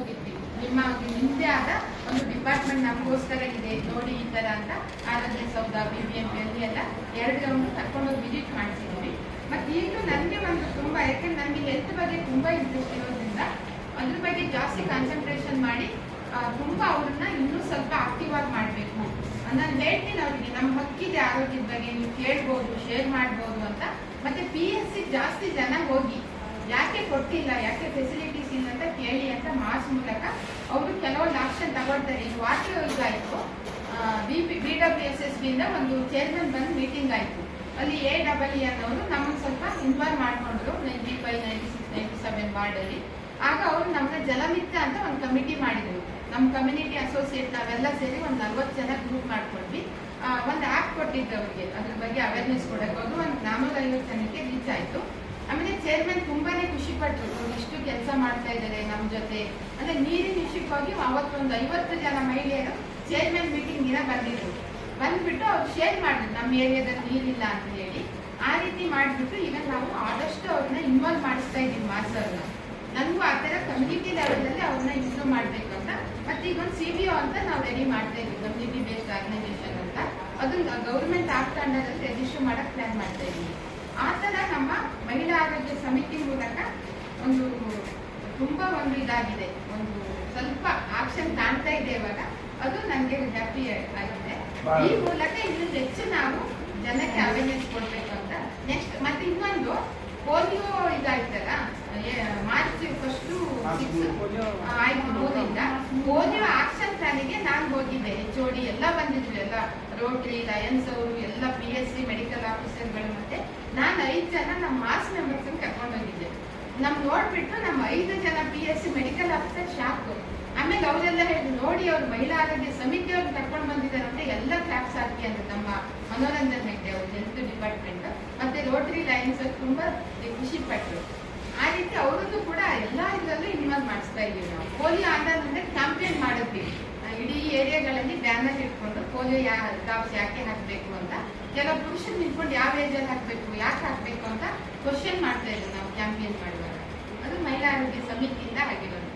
ಹೋಗಿದ್ವಿ, ನಿಮ್ಮದೇ ಆದ ಒಂದು ಡಿಪಾರ್ಟ್ಮೆಂಟ್ ನಮಗೋಸ್ಕರ ಇದೆ ನೋಡಿ ಈ ತರ ಅಂತ ಆರಾಧ್ಯ ಸೌಧ BBMP ಅಲ್ಲಿ ಎಲ್ಲ 2 ರೌಂಡ್ ಕರ್ಕೊಂಡೋಗಿ ವಿಸಿಟ್ ಮಾಡಿಸಿದ್ವಿ. ಮತ್ತೆ ಈಗಲೂ ನನಗೆ ಒಂದು ತುಂಬಾ, ಯಾಕಂದ್ರೆ ನನಗೆ ಹೆಲ್ತ್ ಬಗ್ಗೆ ತುಂಬಾ ಇಂಟ್ರೆಸ್ಟ್ ಇರೋದ್ರಿಂದ ಅದ್ರ ಬಗ್ಗೆ ಜಾಸ್ತಿ ಕಾನ್ಸಂಟ್ರೇಷನ್ ಮಾಡಿ ತುಂಬಾ ಅವ್ರನ್ನ ಇನ್ನೂ ಸ್ವಲ್ಪ ಆಕ್ಟಿವ್ ಆಗಿ ಮಾಡಬೇಕು. ನಾನು ಹೇಳ್ತೀನಿ ಅವ್ರಿಗೆ, ನಮ್ಮ ಹಕ್ಕಿದೆ ಆರೋಗ್ಯದ ಬಗ್ಗೆ, ನೀವು ಕೇಳ್ಬೋದು, ಶೇರ್ ಮಾಡ್ಬೋದು ಅಂತ. ಮತ್ತೆ PSC ಜಾಸ್ತಿ ಜನ ಹೋಗಿ ಯಾಕೆ ಕೊಟ್ಟಿಲ್ಲ, ಯಾಕೆ ಫೆಸಿಲಿಟೀಸ್ ಇಲ್ಲ ಅಂತ ಕೇಳಿ ಅಂತ ಮಾಸ್ ಮೂಲಕ ಅವರು ಕೆಲವೊಂದು ಆಕ್ಷನ್ ತಗೊಳ್ತಾರೆ. ಈಗ ವಾಟರ್ ಇದಾಯಿತು, BWSSB ಇಂದ ಒಂದು ಚೇರ್ಮನ್ ಬಂದು ಮೀಟಿಂಗ್ ಆಯಿತು. ಅಲ್ಲಿ AEE ಅನ್ನೋರು ನಮ್ಮನ್ನು ಸ್ವಲ್ಪ ಇನ್ವಾಲ್ವ್ ಮಾಡ್ಕೊಂಡ್ರು 95, 96, 97 ವಾರ್ಡಲ್ಲಿ. ಆಗ ಅವರು ನಮ್ಮನ್ನ ಜಲಮಿತ್ರ ಅಂತ ಒಂದು ಕಮಿಟಿ ಮಾಡಿದ್ರು. ನಮ್ಮ ಕಮ್ಯುನಿಟಿ ಅಸೋಸಿಯೇಟ್ ನಾವೆಲ್ಲ ಸೇರಿ ಒಂದು 40 ಜನ ಗ್ರೂಪ್ ಮಾಡ್ಕೊಂಡ್ವಿ. ಒಂದು ಆ್ಯಪ್ ಕೊಟ್ಟಿದ್ದು ಅವ್ರಿಗೆ, ಅದ್ರ ಬಗ್ಗೆ ಅವೇರ್ನೆಸ್ ಕೊಡಕ್ಕೆ ಹೋಗಿ ಒಂದು 450 ಜನಕ್ಕೆ ರೀಚ್ ಆಯಿತು. ಆಮೇಲೆ ಚೇರ್ಮನ್ ತುಂಬಾನೇ ಖುಷಿ ಪಟ್ಟರು, ಇಷ್ಟು ಕೆಲಸ ಮಾಡ್ತಾ ಇದ್ದಾರೆ ನಮ್ಮ ಜೊತೆ. ಅಂದ್ರೆ ನೀರಿನ ವಿಷಯಕ್ಕಾಗಿ ಅವತ್ತೊಂದು 50 ಜನ ಮಹಿಳೆಯರು ಚೇರ್ಮನ್ ಮೀಟಿಂಗ್ ದಿನ ಬಂದಿದ್ರು. ಬಂದ್ಬಿಟ್ಟು ಅವ್ರು ಶೇರ್ ಮಾಡಿದ್ರು ನಮ್ಮ ಏರಿಯಾದಲ್ಲಿ ನೀರಿಲ್ಲ ಅಂತ ಹೇಳಿ. ಆ ರೀತಿ ಮಾಡಿಬಿಟ್ಟು ಈಗ ನಾವು ಆದಷ್ಟು ಅವ್ರನ್ನ ಇನ್ವಾಲ್ವ್ ಮಾಡಿಸ್ತಾ ಇದ್ದೀವಿ ಮಾಸ್ಟರ್ನ. ನನಗೂ ಆ ಥರ ಕಮ್ಯುನಿಟಿ ಲೆವೆಲಲ್ಲಿ ಅವ್ರನ್ನ ಇಂಪ್ರೂವ್ ಮಾಡಬೇಕು ಅಂತ. ಮತ್ತೆ ಈಗ ಒಂದು CBO ಅಂತ ನಾವು ರೆಡಿ ಮಾಡ್ತಾ ಇದ್ದೀವಿ, ಕಮ್ಯುನಿಟಿ ಬೇಸ್ಡ್ ಆರ್ಗನೈಸೇಷನ್ ಅಂತ. ಅದನ್ನ ಗೌರ್ಮೆಂಟ್ ಆಕ್ಟ್ ಅಂಡರಲ್ಲಿ ರಿಜಿಸ್ಟರ್ ಮಾಡಕ್ಕೆ ಪ್ಲಾನ್ ಮಾಡ್ತಾ ಇದ್ದೀವಿ. ಆ ಥರ ನಮ್ಮ ಮಹಿಳಾ ಆರೋಗ್ಯ ಸಮಿತಿ ಮೂಲಕ ಒಂದು ತುಂಬಾ ಒಂದು ಇದಾಗಿದೆ, ಒಂದು ಸ್ವಲ್ಪ ಆಕ್ಷನ್ ಕಾಣ್ತಾ ಇದೆ ಇವಾಗ. ಅದು ನನಗೆ ಹ್ಯಾಪಿ ಆಗಿದೆ. ಈ ಮೂಲಕ ಇನ್ನು ಹೆಚ್ಚು ನಾವು ಜನಕ್ಕೆ ಅವೇರ್ನೆಸ್ ಕೊಡ್ಬೇಕು ಅಂತ. ನೆಕ್ಸ್ಟ್ ಮತ್ತೆ ಇನ್ನೊಂದು ಪೋಲಿಯೋ ಇದಾಯ್ತಲ್ಲ, ಮಾರ್ಚ್ 1 ಆಯ್ತು ಊರಿಂದ. ಪೋಲಿಯೋ ಆಕ್ಷನ್ ಪ್ಲಾನಿಗೆ ನಾನು ಹೋಗಿದ್ದೆ, HOD ಎಲ್ಲ ಬಂದಿದ್ರು, ಎಲ್ಲ ರೋಟರಿ, ಲಯನ್ಸ್ ಅವರು ಎಲ್ಲ PSC ಮೆಡಿಕಲ್ ಆಫೀಸರ್ಗಳು. ಮತ್ತೆ ನಾನು 5 ಜನ ನಮ್ಮ ಮಾಸ್ ಮೆಂಬರ್ಸ್ ಕರ್ಕೊಂಡು ಹೋಗಿದ್ದೆ. ನಮ್ ನೋಡ್ಬಿಟ್ಟು ನಮ್ಮ 5 ಜನ PSC ಮೆಡಿಕಲ್ ಆಫೀಸರ್ ಶಾಕ್. ಆಮೇಲೆ ಅವರೆಲ್ಲ ಹೇಳಿ, ನೋಡಿ ಅವ್ರು ಮಹಿಳಾ ಆರೋಗ್ಯ ಸಮಿತಿ ಅವ್ರು ಕರ್ಕೊಂಡು ಬಂದಿದ್ದಾರೆ ಅಂತ ಎಲ್ಲ ಕ್ಲಾಪ್ಸ್ ಹಾಕಿ ಅಂತ. ನಮ್ಮ ಮನೋರಂಜನ್ ಹೆಗ್ಡೆ ಅವರು ಹೆಲ್ತ್ ಡಿಪಾರ್ಟ್ಮೆಂಟ್ ಮತ್ತೆ ರೋಟರಿ ಲಯನ್ಸ್ ಅವ್ರು ತುಂಬಾ ಖುಷಿ ಪಟ್ಟರು. ಆ ರೀತಿ ಅವರದ್ದು ಕೂಡ ಎಲ್ಲ ಇದರಲ್ಲೂ ಇನ್ವಾಲ್ವ್ ಮಾಡಿಸ್ತಾ ಇದ್ದೀವಿ ನಾವು. ಪೋಲಿಯೋ ಆಂದೋಲನ ಕ್ಯಾಂಪೇನ್ ಮಾಡಿದ್ವಿ, ಇಡೀ ಏರಿಯಾಗಳಲ್ಲಿ ಬ್ಯಾನರ್ ಇಟ್ಕೊಂಡು ಪೋಲಿಯೋ ಡ್ರಾಪ್ಸ್ ಯಾಕೆ ಹಾಕಬೇಕು ಅಂತ. ಕೆಲವು ಪುರುಷರು ನಿಂತ್ಕೊಂಡು ಯಾವ ಏಜಲ್ಲಿ ಹಾಕಬೇಕು, ಯಾಕೆ ಹಾಕಬೇಕು ಅಂತ ಕ್ವಶನ್ ಮಾಡ್ತಾ ಇದ್ದೀವಿ ನಾವು ಕ್ಯಾಂಪೇನ್ ಮಾಡುವಾಗ. ಅದು ಮಹಿಳಾ ಆರೋಗ್ಯ ಸಮಿತಿಯಿಂದ ಆಗಿರೋದು.